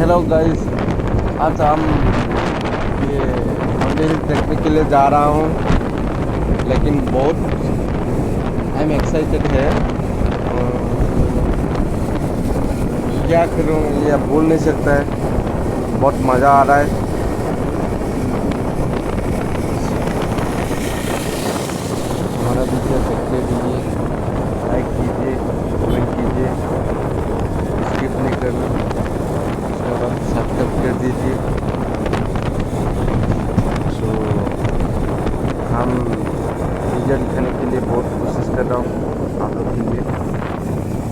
Hello guys, आज हम ये मंदिर देखने के लिए जा रहा हूँ, लेकिन बहुत आई एम एक्साइटेड है। क्या करूँ ये बोल नहीं सकता है, बहुत मज़ा आ रहा है। हमारा वीडियो देखते रहिए, लाइक कीजिए, कमेंट कीजिए, स्किप नहीं करना, उसके बाद सब्सक्राइब कर दीजिए। सो हम वीडियो दिखाने के लिए बहुत कोशिश कर रहा हूँ आप लोग के लिए।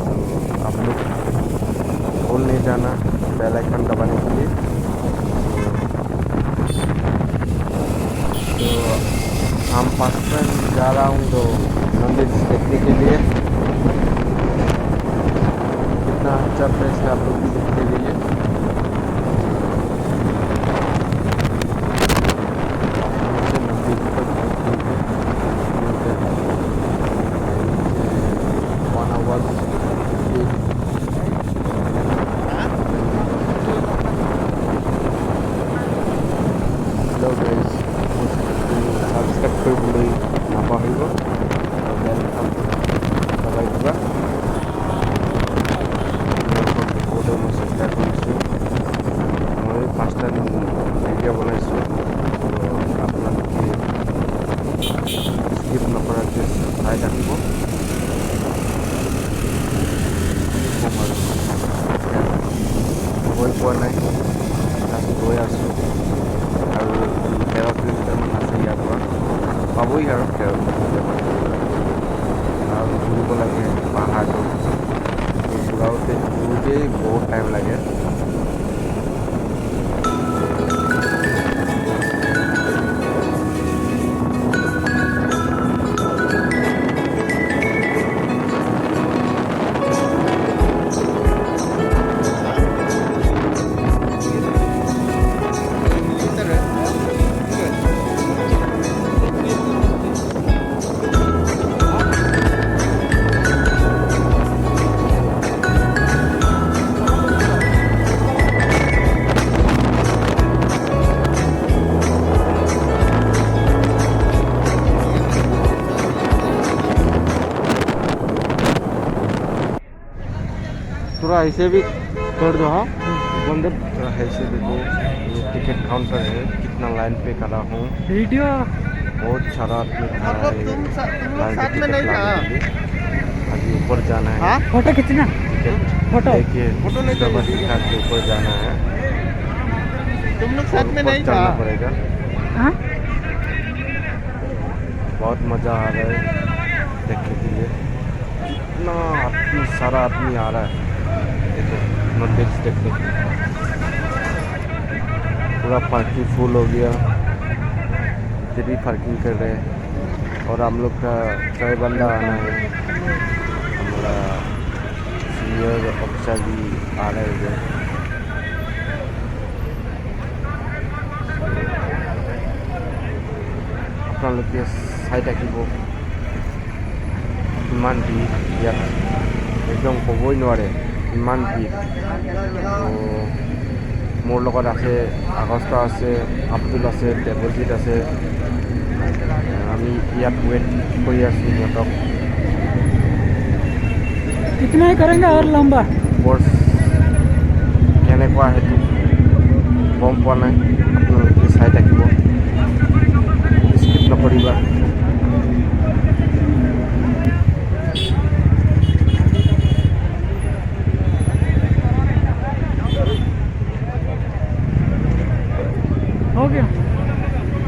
तो आप लोग भूल नहीं जाना बेल आइकन दबाने के लिए। तो हम फर्स्ट टाइम जा रहा हूँ तो मंदिर देखने के लिए। कितना अच्छा प्लेस है, आप लोग भी देखते रहिए। मंदिर पर हेलो गाइस, सब्सक्राइब কৰিবলৈ নাপাহৰিব, বেল আইকন দবাই দিবা। বহুতে মই চেষ্টা কৰিছোঁ, মই ফাৰ্ষ্ট টাইম ভিডিঅ' বনাইছোঁ। আপোনালোকে স্কিপ নকৰাকৈ চাই থাকিব। গৈ পোৱা নাই, জাষ্ট গৈ আছোঁ আৰু 13 কিলোমিটাৰমান আছে ইয়াৰ পৰা, পাবই আৰু 13 কিলোমিটাৰমান। আৰু ঘূৰিব লাগে পাহাৰটো, ঘূৰোতেই বহুত টাইম লাগে। थोड़ा ऐसे भी कर दो। हाँ बंदर, थोड़ा ऐसे देखो, ये टिकट काउंटर है, कितना लाइन पे खड़ा हूँ। वीडियो बहुत सारा आदमी खड़ा है लाइन पे टिकट लाने के लिए। अभी ऊपर जाना है, फोटो खींचना, फोटो देखिए दिखा के ऊपर जाना है। तुम लोग साथ में नहीं चलना पड़ेगा। हाँ? बहुत मज़ा आ रहा है देखने के लिए, इतना आदमी, सारा आदमी आ रहा है। देखो मंदिर देखने के लिए पूरा पार्किंग फुल हो गया, इधर भी पार्किंग कर रहे हैं। और हम लोग का 6 बंदा आना है, हमारा सीनियर ऑफिसर भी आ रहे हैं। अपना लोग के साइड आखिब इमान ভিৰ ইয়াত, একদম ক'বই নোৱাৰে ইমান ভিৰ। মোৰ লগত আছে আগষ্ট আছে, আব্দুল আছে, দেৱজিৎ আছে। আমি ইয়াত ৱেইট কৰি আছোঁ সিহঁতক। कितना ही करेंगे और लंबा কোৰ্ছ কেনেকুৱা সেইটো গম পোৱা নাই, আপোনালোকে চাই থাকিব, স্কিপ নকৰিবা।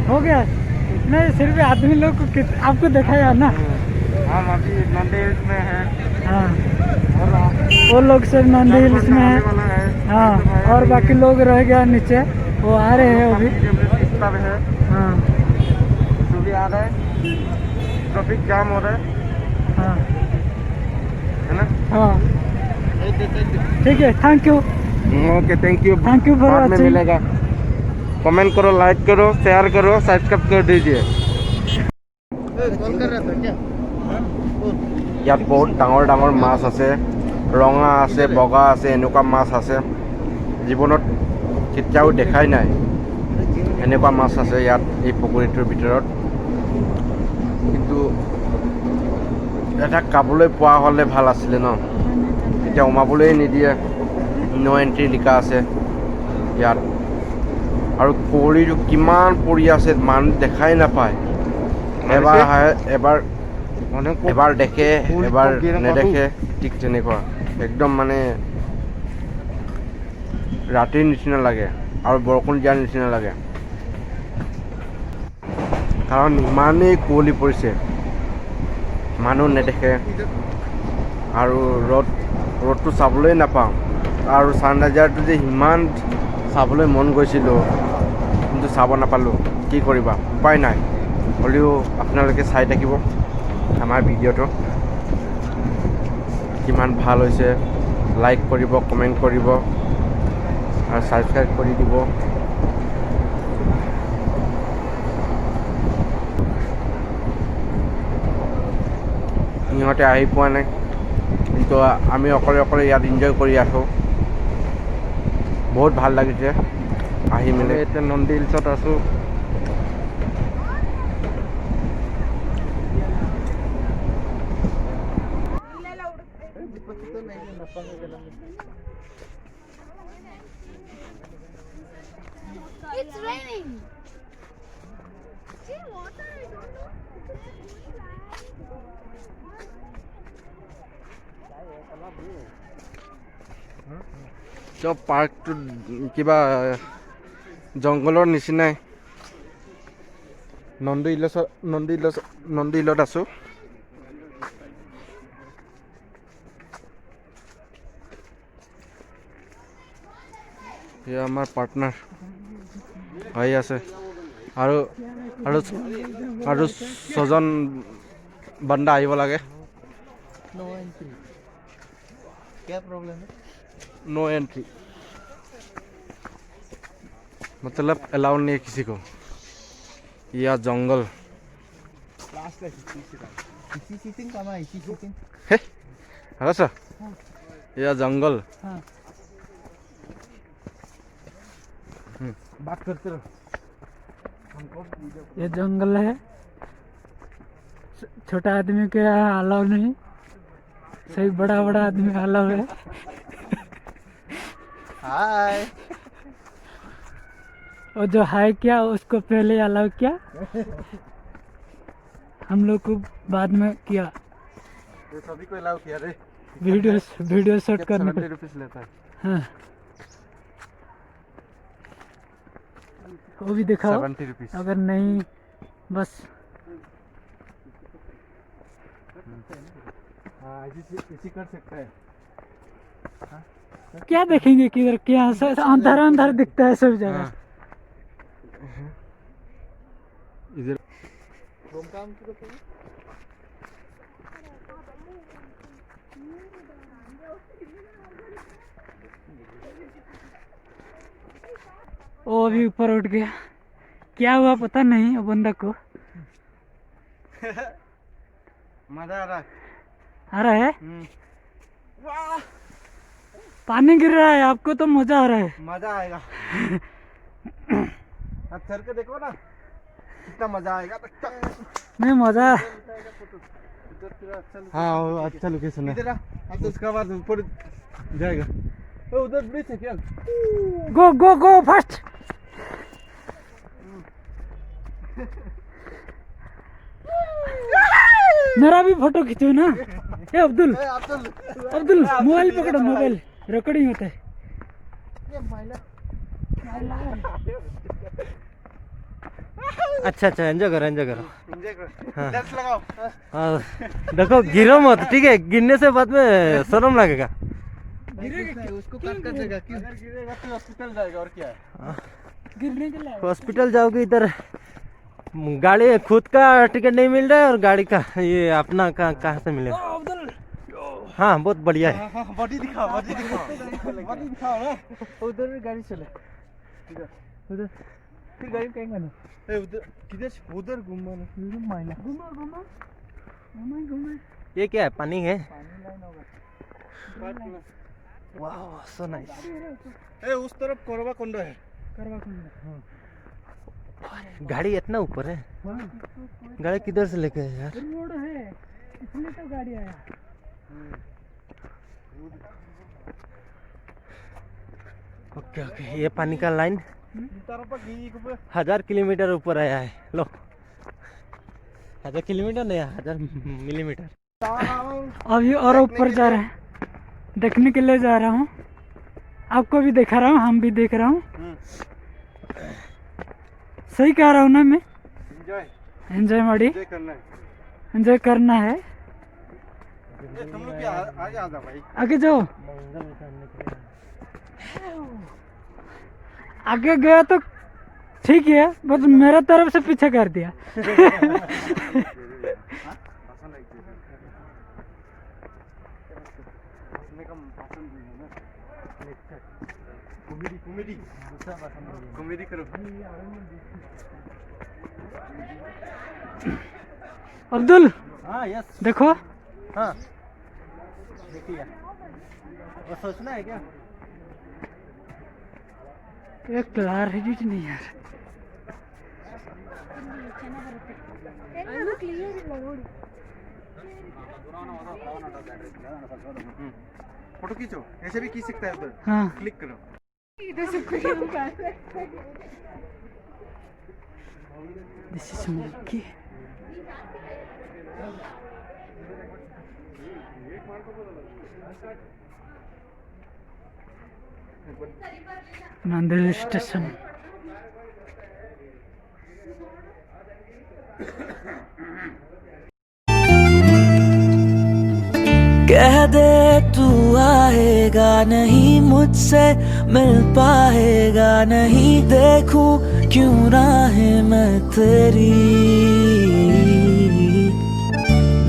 हो गया नहीं, सिर्फ आदमी लोग को आपको देखा यार ना। हम अभी नंदी हिल्स में हैं। हाँ, वो लोग सब नंदी हिल्स में है। हाँ, और बाकी लोग रह गया नीचे, वो आ रहे हैं अभी। है हाँ जो भी आ रहा है, ट्रैफिक जाम हो रहा है, हाँ है ना। हाँ ठीक है, thank you. Okay, thank you for बाद में वाचिंग। मिलेगा। कमेंट करो, लाइक करो, शेयर करो, सब्सक्राइब कर दीजिए। कॉल कर रहा था क्या? ইয়াত বহুত ডাঙৰ ডাঙৰ মাছ আছে, ৰঙা আছে, বগা আছে, এনেকুৱা মাছ আছে। জীৱনত কেতিয়াও দেখাই নাই এনেকুৱা মাছ আছে ইয়াত এই পুখুৰীটোৰ ভিতৰত। কিন্তু এটা খাবলৈ পোৱা হ'লে ভাল আছিলে ন। এতিয়া সোমাবলৈ নিদিয়ে, নো এণ্ট্ৰি লিখা আছে ইয়াত। আৰু কুঁৱলীটো কিমান পৰি আছে মানুহ দেখাই নাপায়। এবাৰ দেখে এবাৰ নেদেখে, ঠিক তেনেকুৱা। একদম মানে ৰাতিৰ নিচিনা লাগে আৰু বৰষুণ দিয়াৰ নিচিনা লাগে, কাৰণ ইমানেই কুঁৱলী পৰিছে, মানুহ নেদেখে আৰু ৰ'দটো চাবলৈ নাপাওঁ। আৰু ছানৰাইজাৰটো যে ইমান চাবলৈ মন গৈছিলোঁ, কিন্তু চাব নাপালোঁ। কি কৰিবা, উপায় নাই। হ'লেও আপোনালোকে চাই থাকিব আমাৰ ভিডিঅ'টো, কিমান ভাল হৈছে। লাইক কৰিব, কমেণ্ট কৰিব আৰু ছাবস্ক্ৰাইব কৰি দিব। সিহঁতে আহি পোৱা নাই, কিন্তু আমি অকলে অকলে ইয়াত এনজয় কৰি আছোঁ। বহুত ভাল লাগিছে আহি মেলি। এতিয়া নন্দী হিলছত আছোঁ। It's raining. See water, I don't know. চব পাৰ্কটো কিবা জংঘলৰ নিচিনাই। নন্দী হিলত আছোঁ। এয়া আমাৰ পাৰ্টনাৰ আহি আছে, আৰু আৰু আৰু 6জন বান্দা আহিব লাগে। नो एंट्री, क्या प्रॉब्लम है? नो एंट्री मतलब अलाउ नहीं है किसी को। यह जंगल लास्ट इसी सीटिंग कहाँ है? इसी सीटिंग है सर, यह जंगल। हाँ। बात करते रहो। ये जंगल है, छोटा आदमी के अलाउ नहीं, सही बड़ा आदमी अलाउ है। हाय, और जो हाई किया उसको पहले अलाउ किया, हम लोग को बाद में किया। ये सभी को अलाउ किया रे। वीडियो शूट करने को। 70 रुपीस लेता है। हाँ, वो भी दिखाओ 70 रुपीस। अगर नहीं बस। हाँ, इसी कर सकता है। क्या देखेंगे किधर, क्या अंधार दिखता है सब जगह। इधर काम की तो वो अभी ऊपर उठ गया, क्या हुआ पता नहीं वो बंदा को। मजा आ रहा है। आ रहा है, पानी गिर रहा है, आपको तो मजा आ रहा है। मजा आएगा। अब चल के देखो ना कितना मजा आएगा। नहीं मजा। हाँ अच्छा लोकेशन है। अब तो उसके बाद ऊपर जाएगा। तो उधर ब्रिज है क्या? गो गो गो फास्ट। मेरा भी फोटो खींचो ना। ए अब्दुल मोबाइल पकड़ो, मोबाइल रिकॉर्डिंग होता है। अच्छा एंजॉय करो हाँ। लेफ्ट लगाओ। हाँ, देखो गिरो मत, ठीक है? गिरने से बाद में शर्म लगेगा। उसको कट कर देगा। क्यों? अगर गिरेगा तो हॉस्पिटल जाएगा और क्या है? गिरने के लिए हॉस्पिटल जाओगे, इधर गाड़ी खुद का टिकट नहीं मिल रहा है और गाड़ी का ये अपना कहाँ से मिलेगा? हाँ बहुत बढ़िया है। बॉडी दिखाओ ना। उधर भी गाड़ी चले, उधर फिर गाड़ी कहीं का ना। उधर किधर? उधर घूमो ना। घुमा। ये क्या है? पानी है? पानी लाइन होगा। Wow so nice. उस तरफ कोरबा कुंड है। करवा कुंड। गाड़ी इतना ऊपर है, हाँ गाड़ी किधर से लेके आए यार? रोड है इसलिए तो गाड़ी आया। ओके ओके, ये पानी का लाइन 1000 किलोमीटर ऊपर आया है। लो 1000 किलोमीटर नहीं, 1000 मिलीमीटर। अभी और ऊपर जा रहे हैं, देखने के लिए जा रहा हूँ। आपको भी दिखा रहा हूँ, हम भी देख रहा हूँ। सही कह रहा हूँ ना मैं? एंजॉय माड़ी, एंजॉय करना है। तुम लोग आगे आ जाओ भाई, आगे जाओ। आगे गया तो ठीक है, बस मेरा तरफ से पीछे कर दिया। कॉमेडी करो। अब्दुल हाँ यस, देखो, हाँ देखिए, वो सोचना है क्या? एक क्लैरिटी नहीं यार। फोटो खींचो, ऐसे भी खींच सकता है उधर। हाँ क्लिक करो। This is milky. Nanded station. कह दे तू आएगा नहीं, मुझसे मिल पाएगा नहीं, देखूं क्यों राहें मैं तेरी।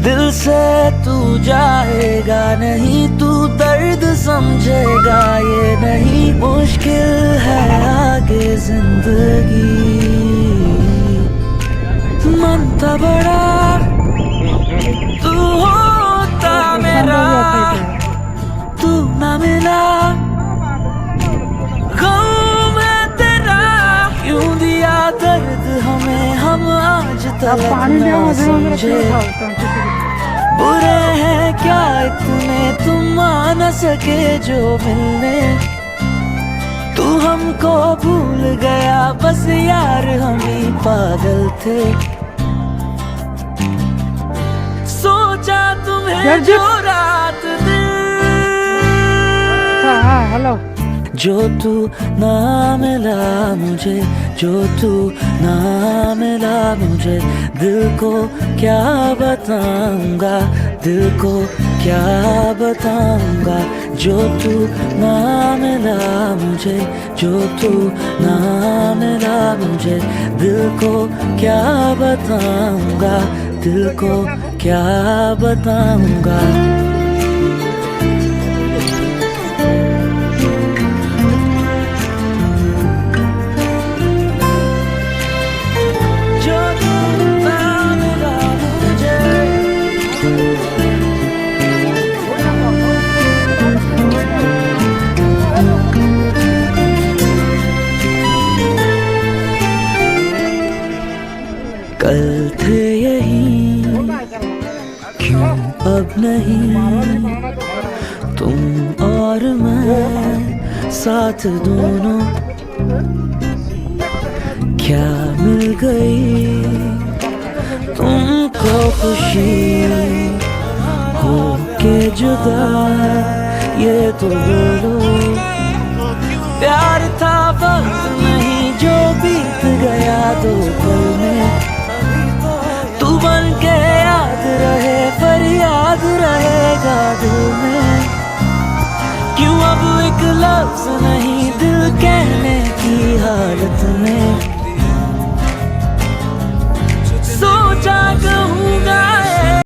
दिल से तू जाएगा नहीं, तू दर्द समझेगा ये नहीं, मुश्किल है आगे जिंदगी। मन था बड़ा तू होता मेरा, तू ना मिला गम है तेरा, क्यों दिया दर्द हमें हम आज तक ना समझे। बुरे हैं क्या इतने तुम आ न सके जो मिलने, तू हमको भूल गया बस यार हम ही पागल थे। सोचा तुम्हें जो रात दिन, हेलो। जो तू ना मिला मुझे, जो तू ना मिला मुझे, दिल को क्या बताऊंगा, दिल को क्या बताऊंगा। जो तू ना मिला मुझे, जो तू ना मिला मुझे, दिल को क्या बताऊंगा, दिल को क्या बताऊंगा। जो तू ना मिला मुझे, कल थे यही क्यों अब नहीं, तुम और मैं साथ दोनों, क्या मिल गई तुमको खुशी हो के जुदा, ये तो बोलो। प्यार था वक्त नहीं जो बीत गया दो पल में, तू बन के याद रहे फरियाद रहेगा दिल में। क्यों अब एक लफ्ज नहीं दिल कहने की हालत में,